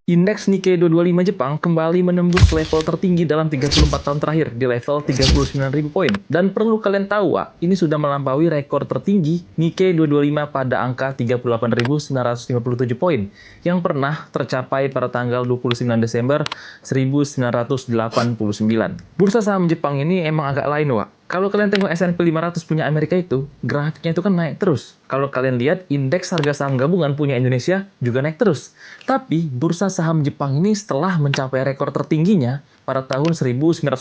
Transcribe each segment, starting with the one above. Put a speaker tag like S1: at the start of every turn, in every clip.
S1: Indeks Nikkei 225 Jepang kembali menembus level tertinggi dalam 34 tahun terakhir di level 39.000 poin. Dan perlu kalian tahu, ini sudah melampaui rekor tertinggi Nikkei 225 pada angka 38.957 poin yang pernah tercapai pada tanggal 29 Desember 1989. Bursa saham Jepang ini emang agak lain, Kalau kalian tengok S&P 500 punya Amerika itu, grafiknya itu kan naik terus. Kalau kalian lihat indeks harga saham gabungan punya Indonesia juga naik terus. Tapi bursa saham Jepang ini setelah mencapai rekor tertingginya pada tahun 1989,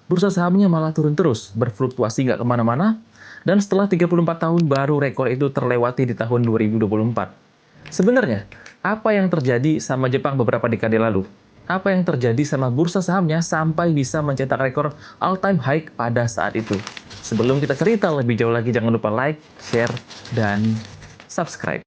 S1: bursa sahamnya malah turun terus, berfluktuasi nggak kemana-mana, dan setelah 34 tahun baru rekor itu terlewati di tahun 2024. Sebenarnya, apa yang terjadi sama Jepang beberapa dekade lalu? Apa yang terjadi sama bursa sahamnya sampai bisa mencetak rekor all-time high pada saat itu? Sebelum kita cerita lebih jauh lagi, jangan lupa like, share, dan subscribe.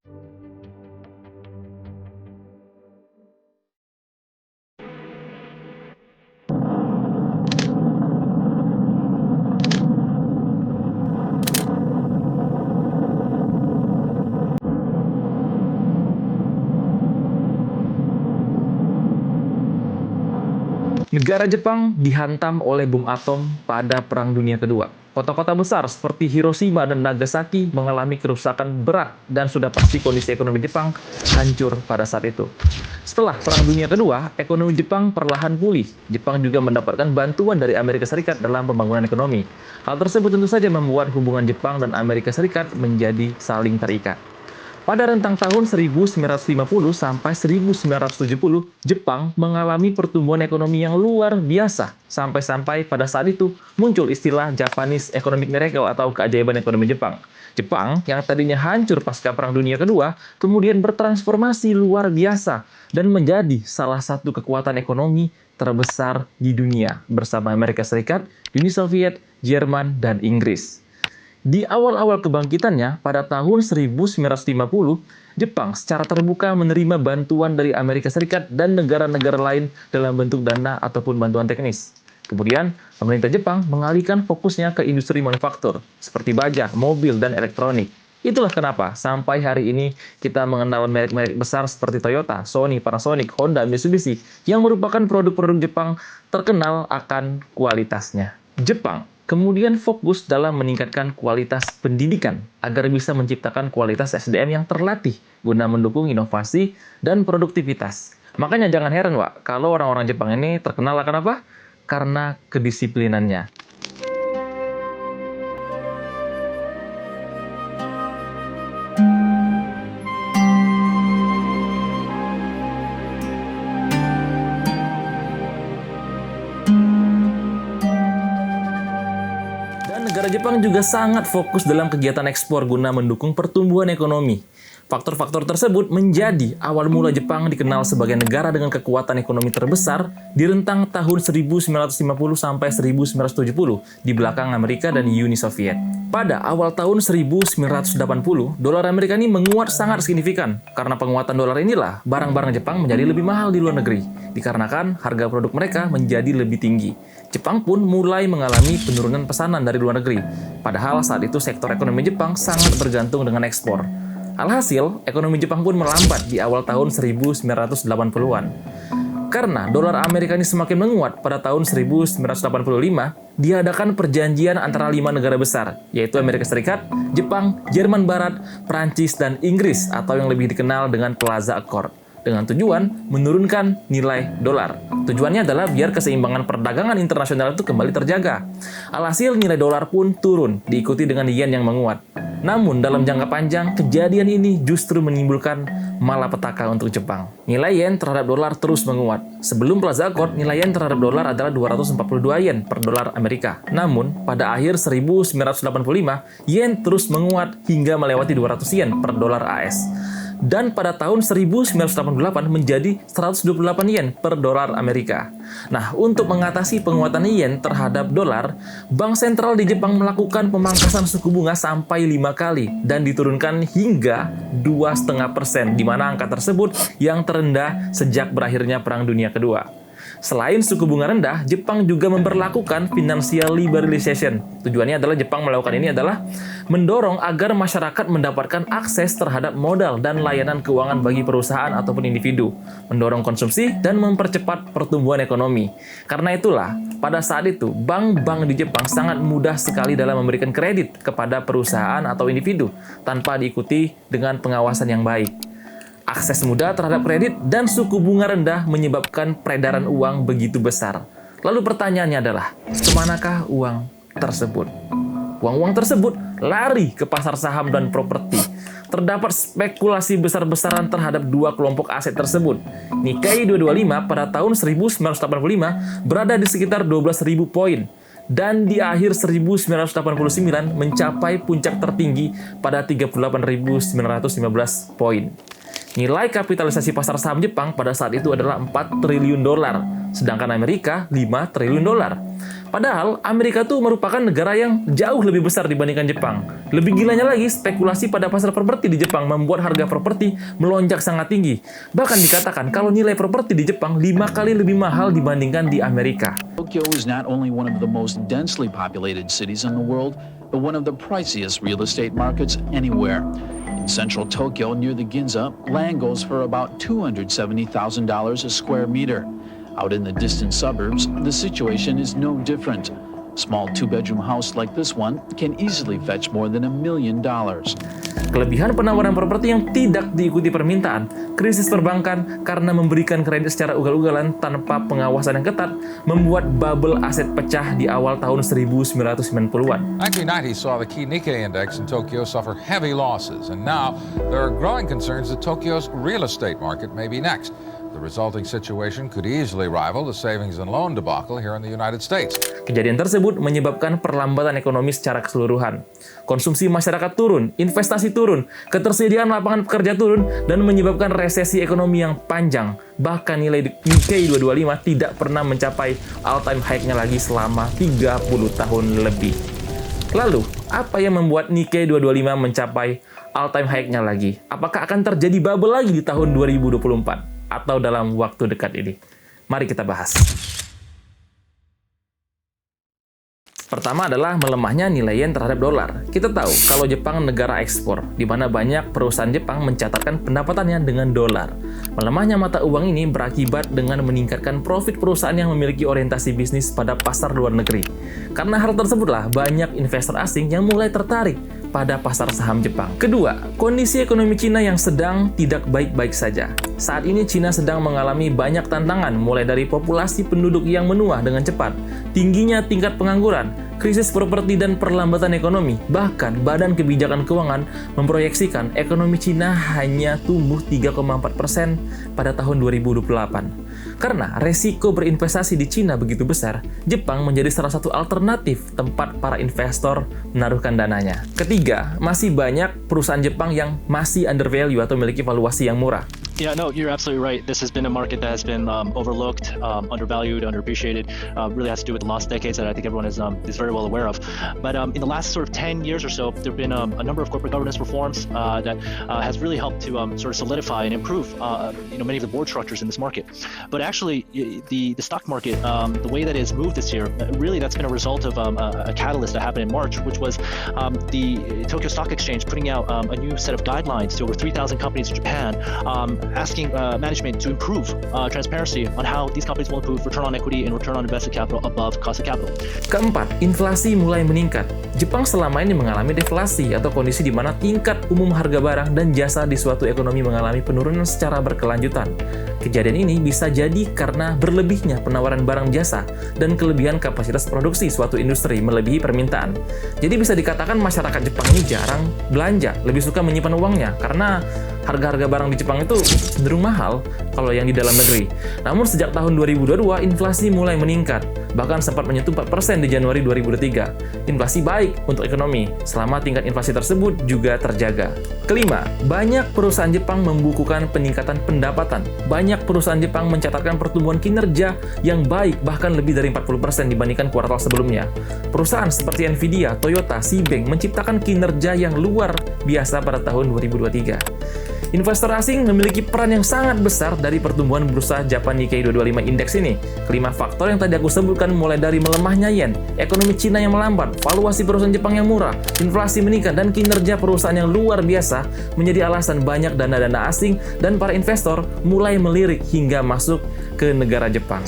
S1: Negara Jepang dihantam oleh bom atom pada Perang Dunia Kedua. Kota-kota besar seperti Hiroshima dan Nagasaki mengalami kerusakan berat dan sudah pasti kondisi ekonomi Jepang hancur pada saat itu. Setelah Perang Dunia Kedua, ekonomi Jepang perlahan pulih. Jepang juga mendapatkan bantuan dari Amerika Serikat dalam pembangunan ekonomi. Hal tersebut tentu saja membuat hubungan Jepang dan Amerika Serikat menjadi saling terikat. Pada rentang tahun 1950 sampai 1970, Jepang mengalami pertumbuhan ekonomi yang luar biasa. Sampai-sampai pada saat itu muncul istilah Japanese Economic Miracle atau keajaiban ekonomi Jepang. Jepang yang tadinya hancur pasca Perang Dunia Kedua, kemudian bertransformasi luar biasa dan menjadi salah satu kekuatan ekonomi terbesar di dunia bersama Amerika Serikat, Uni Soviet, Jerman, dan Inggris. Di awal-awal kebangkitannya, pada tahun 1950, Jepang secara terbuka menerima bantuan dari Amerika Serikat dan negara-negara lain dalam bentuk dana ataupun bantuan teknis. Kemudian, pemerintah Jepang mengalihkan fokusnya ke industri manufaktur, seperti baja, mobil, dan elektronik. Itulah kenapa sampai hari ini kita mengenal merek-merek besar seperti Toyota, Sony, Panasonic, Honda, Mitsubishi, yang merupakan produk-produk Jepang terkenal akan kualitasnya. Jepang kemudian fokus dalam meningkatkan kualitas pendidikan agar bisa menciptakan kualitas SDM yang terlatih guna mendukung inovasi dan produktivitas. Makanya jangan heran, kalau orang-orang Jepang ini terkenal akan apa? Karena kedisiplinannya. Negara Jepang juga sangat fokus dalam kegiatan ekspor guna mendukung pertumbuhan ekonomi. Faktor-faktor tersebut menjadi awal mula Jepang dikenal sebagai negara dengan kekuatan ekonomi terbesar di rentang tahun 1950 sampai 1970 di belakang Amerika dan Uni Soviet. Pada awal tahun 1980, dolar Amerika ini menguat sangat signifikan. Karena penguatan dolar inilah, barang-barang Jepang menjadi lebih mahal di luar negeri, dikarenakan harga produk mereka menjadi lebih tinggi. Jepang pun mulai mengalami penurunan pesanan dari luar negeri. Padahal saat itu sektor ekonomi Jepang sangat bergantung dengan ekspor. Alhasil, ekonomi Jepang pun melambat di awal tahun 1980-an. Karena dolar Amerika ini semakin menguat pada tahun 1985, diadakan perjanjian antara 5 negara besar, yaitu Amerika Serikat, Jepang, Jerman Barat, Prancis, dan Inggris, atau yang lebih dikenal dengan Plaza Accord, dengan tujuan menurunkan nilai dolar. Tujuannya adalah biar keseimbangan perdagangan internasional itu kembali terjaga. Alhasil nilai dolar pun turun, diikuti dengan yen yang menguat. Namun dalam jangka panjang, kejadian ini justru menimbulkan malapetaka untuk Jepang. Nilai yen terhadap dolar terus menguat. Sebelum Plaza Accord, nilai yen terhadap dolar adalah 242 yen per dolar Amerika. Namun, pada akhir 1985, yen terus menguat hingga melewati 200 yen per dolar AS. Dan pada tahun 1988 menjadi 128 yen per dolar Amerika. Nah, untuk mengatasi penguatan yen terhadap dolar, Bank Sentral di Jepang melakukan pemangkasan suku bunga sampai 5 kali dan diturunkan hingga 2,5%, di mana angka tersebut yang terendah sejak berakhirnya Perang Dunia Kedua. Selain suku bunga rendah, Jepang juga memberlakukan financial liberalization. Tujuannya adalah Jepang melakukan ini adalah mendorong agar masyarakat mendapatkan akses terhadap modal dan layanan keuangan bagi perusahaan ataupun individu, mendorong konsumsi dan mempercepat pertumbuhan ekonomi. Karena itulah, pada saat itu, bank-bank di Jepang sangat mudah sekali dalam memberikan kredit kepada perusahaan atau individu tanpa diikuti dengan pengawasan yang baik. Akses mudah terhadap kredit dan suku bunga rendah menyebabkan peredaran uang begitu besar. Lalu pertanyaannya adalah, kemanakah uang tersebut? Uang-uang tersebut lari ke pasar saham dan properti. Terdapat spekulasi besar-besaran terhadap dua kelompok aset tersebut. Nikkei 225 pada tahun 1985 berada di sekitar 12.000 poin. Dan di akhir 1989 mencapai puncak tertinggi pada 38.915 poin. Nilai kapitalisasi pasar saham Jepang pada saat itu adalah 4 triliun dolar, sedangkan Amerika 5 triliun dolar. Padahal Amerika itu merupakan negara yang jauh lebih besar dibandingkan Jepang. Lebih gilanya lagi, spekulasi pada pasar properti di Jepang membuat harga properti melonjak sangat tinggi. Bahkan dikatakan kalau nilai properti di Jepang 5 kali lebih mahal dibandingkan di Amerika.
S2: Tokyo is not only one of the most densely populated cities in the world, but one of the priciest real estate markets anywhere. In central Tokyo, near the Ginza, land goes for about $270,000 a square meter. Out in the distant suburbs, the situation is no different. Small two-bedroom house like this one can easily fetch more than $1 million.
S1: Kelebihan penawaran properti yang tidak diikuti permintaan, krisis perbankan karena memberikan kredit secara ugal-ugalan tanpa pengawasan yang ketat, membuat bubble aset pecah di awal tahun 1990-an.
S3: 1990 saw the key Nikkei index in Tokyo suffer heavy losses, and now there are growing concerns that Tokyo's real estate market may be next. The resulting situation could easily rival the savings and loan debacle here in the United States.
S1: Kejadian tersebut menyebabkan perlambatan ekonomi secara keseluruhan. Konsumsi masyarakat turun, investasi turun, ketersediaan lapangan pekerja turun, dan menyebabkan resesi ekonomi yang panjang. Bahkan nilai Nikkei 225 tidak pernah mencapai all-time high-nya lagi selama 30 tahun lebih. Lalu, apa yang membuat Nikkei 225 mencapai all-time high-nya lagi? Apakah akan terjadi bubble lagi di tahun 2024? Atau dalam waktu dekat ini? Mari kita bahas. Pertama adalah melemahnya nilai yen terhadap dolar. Kita tahu kalau Jepang negara ekspor, di mana banyak perusahaan Jepang mencatatkan pendapatannya dengan dolar. Melemahnya mata uang ini berakibat dengan meningkatkan profit perusahaan yang memiliki orientasi bisnis pada pasar luar negeri. Karena hal tersebutlah banyak investor asing yang mulai tertarik pada pasar saham Jepang. Kedua, kondisi ekonomi Cina yang sedang tidak baik-baik saja. Saat ini Cina sedang mengalami banyak tantangan, mulai dari populasi penduduk yang menua dengan cepat, tingginya tingkat pengangguran, krisis properti dan perlambatan ekonomi. Bahkan Badan Kebijakan Keuangan memproyeksikan ekonomi Cina hanya tumbuh 3,4% pada tahun 2028. Karena resiko berinvestasi di Cina begitu besar, Jepang menjadi salah satu alternatif tempat para investor menaruhkan dananya. Ketiga, masih banyak perusahaan Jepang yang masih undervalue atau memiliki valuasi yang murah.
S4: Yeah, no, you're absolutely right. This has been a market that has been overlooked, undervalued, underappreciated. Really has to do with the last decades that I think everyone is very well aware of. But in the last sort of 10 years or so, there have been a number of corporate governance reforms that has really helped to sort of solidify and improve many of the board structures in this market. But actually, the stock market, the way that it's moved this year, really that's been a result of a catalyst that happened in March, which was the Tokyo Stock Exchange putting out a new set of guidelines to over 3,000 companies in Japan, asking management to improve transparency on how these companies will improve return on equity and return on invested capital above cost of capital.
S1: Keempat, inflasi mulai meningkat. Jepang selama ini mengalami deflasi atau kondisi di mana tingkat umum harga barang dan jasa di suatu ekonomi mengalami penurunan secara berkelanjutan. Kejadian ini bisa jadi karena berlebihnya penawaran barang jasa dan kelebihan kapasitas produksi suatu industri melebihi permintaan. Jadi bisa dikatakan masyarakat Jepang ini jarang belanja, lebih suka menyimpan uangnya karena harga-harga barang di Jepang itu cenderung mahal kalau yang di dalam negeri. Namun sejak tahun 2022, inflasi mulai meningkat, bahkan sempat menyentuh 4% di Januari 2023. Inflasi baik untuk ekonomi, selama tingkat inflasi tersebut juga terjaga. Kelima, banyak perusahaan Jepang membukukan peningkatan pendapatan. Banyak perusahaan Jepang mencatatkan pertumbuhan kinerja yang baik, bahkan lebih dari 40% dibandingkan kuartal sebelumnya. Perusahaan seperti Nvidia, Toyota, Citibank menciptakan kinerja yang luar biasa pada tahun 2023. Investor asing memiliki peran yang sangat besar dari pertumbuhan bursa Japan Nikkei 225 Index ini. Kelima faktor yang tadi aku sebutkan mulai dari melemahnya yen, ekonomi Cina yang melambat, valuasi perusahaan Jepang yang murah, inflasi meningkat, dan kinerja perusahaan yang luar biasa menjadi alasan banyak dana-dana asing dan para investor mulai melirik hingga masuk ke negara Jepang.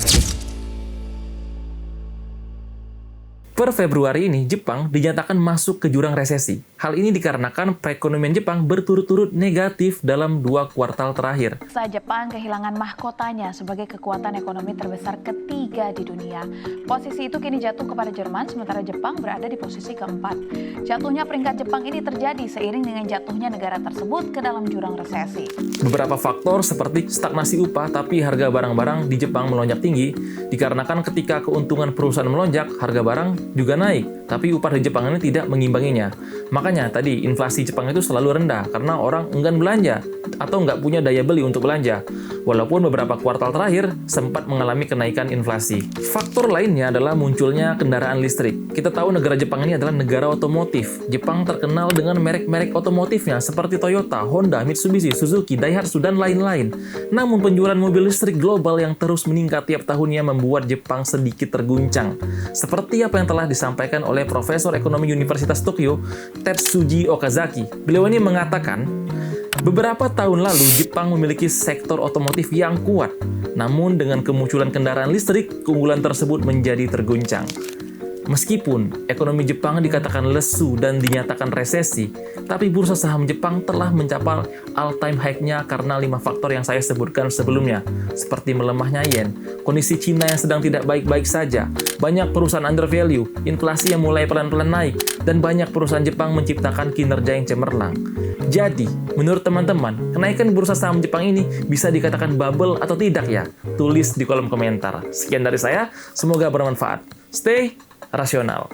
S1: Per Februari ini, Jepang dinyatakan masuk ke jurang resesi. Hal ini dikarenakan perekonomian Jepang berturut-turut negatif dalam 2 kuartal terakhir.
S5: Jepang kehilangan mahkotanya sebagai kekuatan ekonomi terbesar ketiga di dunia. Posisi itu kini jatuh kepada Jerman, sementara Jepang berada di posisi keempat. Jatuhnya peringkat Jepang ini terjadi seiring dengan jatuhnya negara tersebut ke dalam jurang resesi.
S1: Beberapa faktor seperti stagnasi upah, tapi harga barang-barang di Jepang melonjak tinggi, dikarenakan ketika keuntungan perusahaan melonjak, harga barang juga naik, tapi upah di Jepang ini tidak mengimbanginya. Makanya tadi inflasi Jepang itu selalu rendah karena orang enggan belanja atau nggak punya daya beli untuk belanja. Walaupun beberapa kuartal terakhir sempat mengalami kenaikan inflasi. Faktor lainnya adalah munculnya kendaraan listrik. Kita tahu negara Jepang ini adalah negara otomotif. Jepang terkenal dengan merek-merek otomotifnya seperti Toyota, Honda, Mitsubishi, Suzuki, Daihatsu, dan lain-lain. Namun penjualan mobil listrik global yang terus meningkat tiap tahunnya membuat Jepang sedikit terguncang. Seperti apa yang telah disampaikan oleh Profesor Ekonomi Universitas Tokyo, Tetsuji Okazaki. Beliau ini mengatakan, beberapa tahun lalu Jepang memiliki sektor otomotif yang kuat. Namun dengan kemunculan kendaraan listrik, keunggulan tersebut menjadi terguncang. Meskipun ekonomi Jepang dikatakan lesu dan dinyatakan resesi, tapi bursa saham Jepang telah mencapai all-time high-nya karena 5 faktor yang saya sebutkan sebelumnya, seperti melemahnya yen, kondisi Cina yang sedang tidak baik-baik saja, banyak perusahaan undervalue, inflasi yang mulai pelan-pelan naik, dan banyak perusahaan Jepang menciptakan kinerja yang cemerlang. Jadi, menurut teman-teman, kenaikan bursa saham Jepang ini bisa dikatakan bubble atau tidak ya? Tulis di kolom komentar. Sekian dari saya, semoga bermanfaat. Stay rasional.